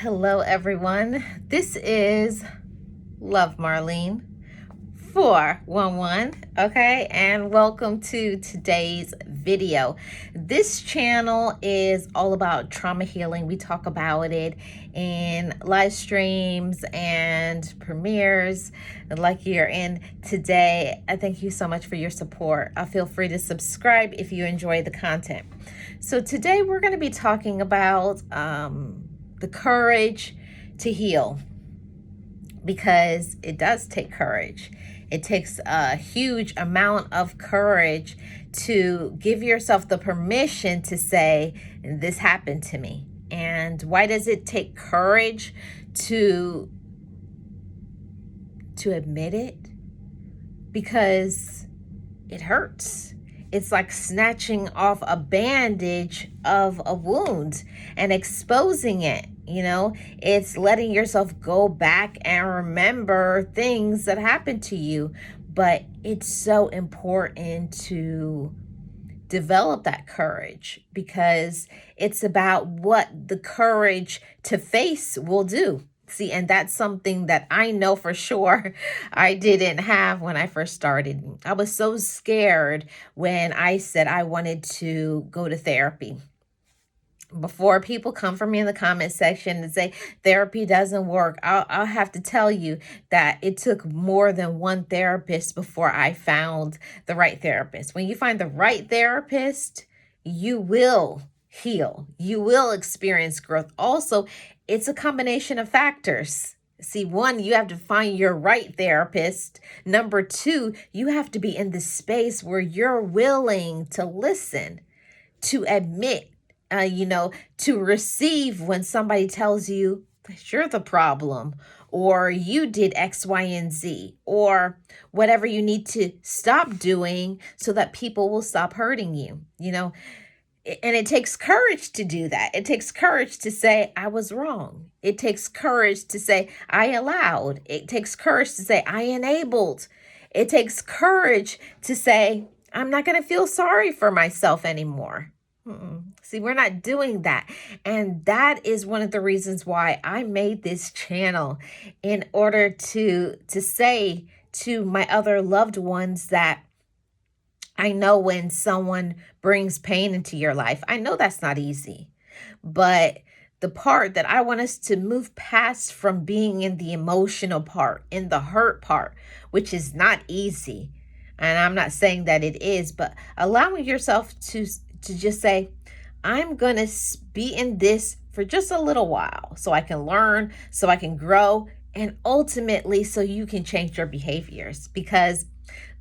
Hello, everyone. This is Love Marlene 411. Okay, and welcome to today's video. This channel is all about trauma healing. We talk about it in live streams and premieres like you're in today. I thank you so much for your support. Feel free to subscribe if you enjoy the content. So today we're going to be talking about the courage to heal, because it does take courage. It takes a huge amount of courage to give yourself the permission to say, this happened to me. And why does it take courage to admit it? Because it hurts. It's like snatching off a bandage of a wound and exposing it. It's letting yourself go back and remember things that happened to you. But it's so important to develop that courage, because it's about what the courage to face will do. See, and that's something that I know for sure I didn't have when I first started. I was so scared when I said I wanted to go to therapy. Before people come for me in the comment section and say therapy doesn't work, I'll have to tell you that it took more than one therapist before I found the right therapist. When you find the right therapist, you will heal. You will experience growth. Also, it's a combination of factors. See, one, you have to find your right therapist. Number two, you have to be in the space where you're willing to listen, to admit, to receive when somebody tells you that you're the problem, or you did X, Y, and Z, or whatever you need to stop doing so that people will stop hurting you, And it takes courage to do that. It takes courage to say, I was wrong. It takes courage to say, I allowed. It takes courage to say, I enabled. It takes courage to say, I'm not going to feel sorry for myself anymore. See, we're not doing that. And that is one of the reasons why I made this channel, in order to say to my other loved ones that I know when someone brings pain into your life, I know that's not easy. But the part that I want us to move past from being in the emotional part, in the hurt part, which is not easy. And I'm not saying that it is, but allowing yourself to just say, I'm going to be in this for just a little while so I can learn, so I can grow, and ultimately so you can change your behaviors. Because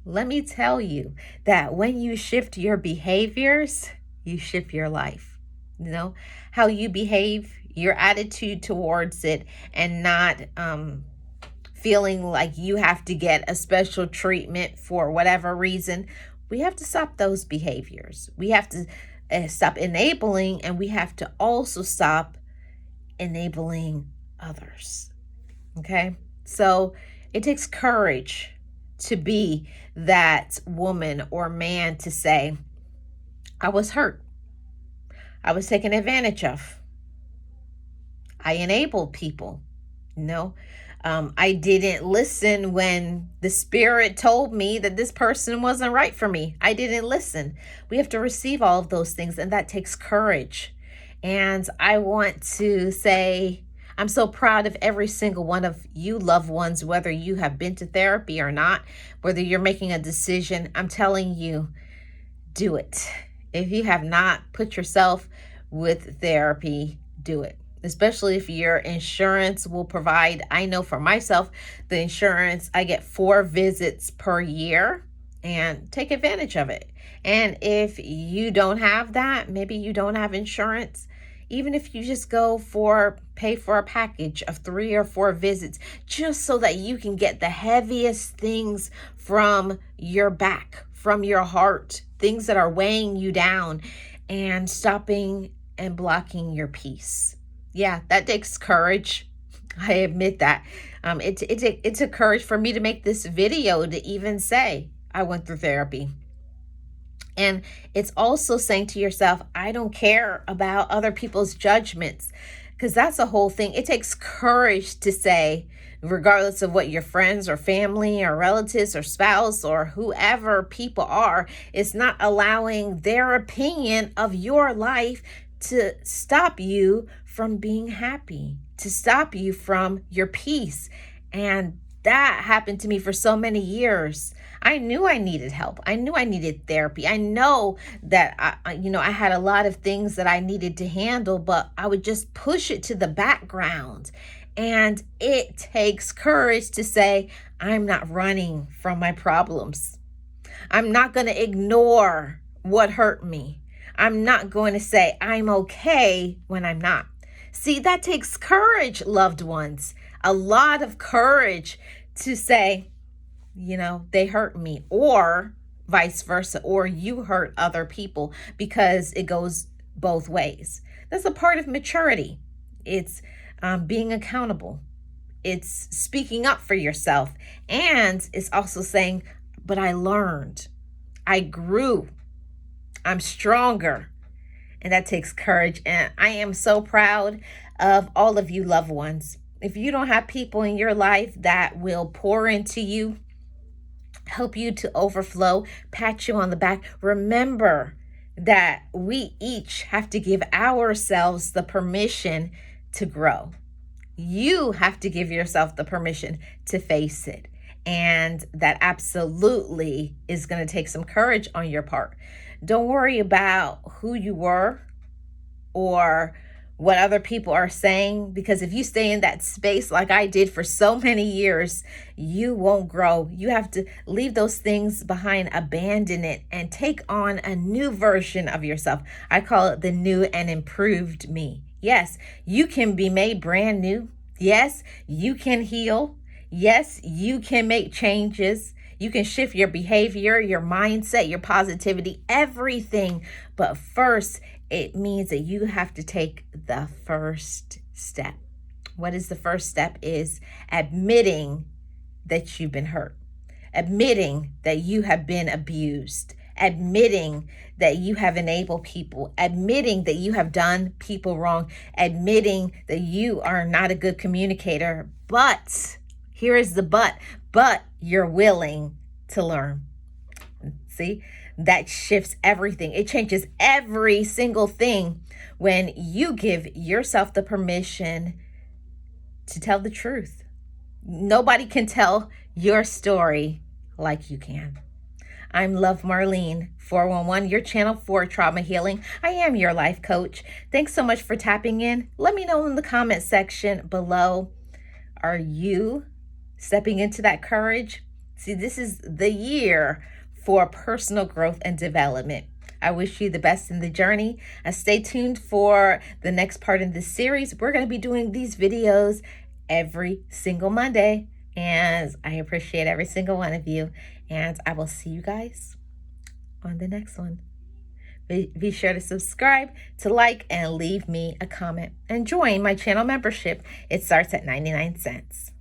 let me tell you that when you shift your behaviors, you shift your life. How you behave, your attitude towards it, and not feeling like you have to get a special treatment for whatever reason. We have to stop those behaviors. We have to stop enabling, and we have to also stop enabling others. Okay? So it takes courage to be that woman or man to say, I was hurt. I was taken advantage of. I enabled people. I didn't listen when the spirit told me that this person wasn't right for me. I didn't listen. We have to receive all of those things, and that takes courage. And I want to say, I'm so proud of every single one of you loved ones, whether you have been to therapy or not, whether you're making a decision. I'm telling you, do it. If you have not put yourself with therapy, do it. Especially if your insurance will provide. I know for myself, the insurance, I get 4 visits per year, and take advantage of it. And if you don't have that, maybe you don't have insurance, even if you just pay for a package of 3 or 4 visits, just so that you can get the heaviest things from your back, from your heart, things that are weighing you down, and stopping and blocking your peace. Yeah, that takes courage. I admit that. It took courage for me to make this video, to even say I went through therapy. And it's also saying to yourself, I don't care about other people's judgments. Because that's a whole thing. It takes courage to say, regardless of what your friends or family or relatives or spouse or whoever people are, it's not allowing their opinion of your life to stop you from being happy, to stop you from your peace. And that happened to me for so many years. I knew I needed help. I knew I needed therapy. I know that I had a lot of things that I needed to handle, but I would just push it to the background. And it takes courage to say, I'm not running from my problems. I'm not going to ignore what hurt me. I'm not going to say I'm okay when I'm not. See, that takes courage, loved ones. A lot of courage to say, they hurt me, or vice versa, or you hurt other people, because it goes both ways. That's a part of maturity. It's being accountable. It's speaking up for yourself. And it's also saying, but I learned, I grew, I'm stronger. And that takes courage. And I am so proud of all of you loved ones. If you don't have people in your life that will pour into you, help you to overflow, pat you on the back, remember that we each have to give ourselves the permission to grow. You have to give yourself the permission to face it. And that absolutely is going to take some courage on your part. Don't worry about who you were or what other people are saying, because if you stay in that space like I did for so many years, you won't grow. You have to leave those things behind, abandon it, and take on a new version of yourself. I call it the new and improved me. Yes, you can be made brand new. Yes, you can heal. Yes, you can make changes. You can shift your behavior, your mindset, your positivity, everything. But first, it means that you have to take the first step. What is the first step? Is admitting that you've been hurt, admitting that you have been abused, admitting that you have enabled people, admitting that you have done people wrong, admitting that you are not a good communicator. But here is the but you're willing to learn. See, that shifts everything. It changes every single thing when you give yourself the permission to tell the truth. Nobody can tell your story like you can. I'm Love Marlene, 411, your channel for trauma healing. I am your life coach. Thanks so much for tapping in. Let me know in the comment section below. Are you stepping into that courage? See, this is the year for personal growth and development. I wish you the best in the journey. Stay tuned for the next part in this series. We're going to be doing these videos every single Monday, and I appreciate every single one of you. And I will see you guys on the next one. Be sure to subscribe, to like, and leave me a comment. And join my channel membership. It starts at 99 cents.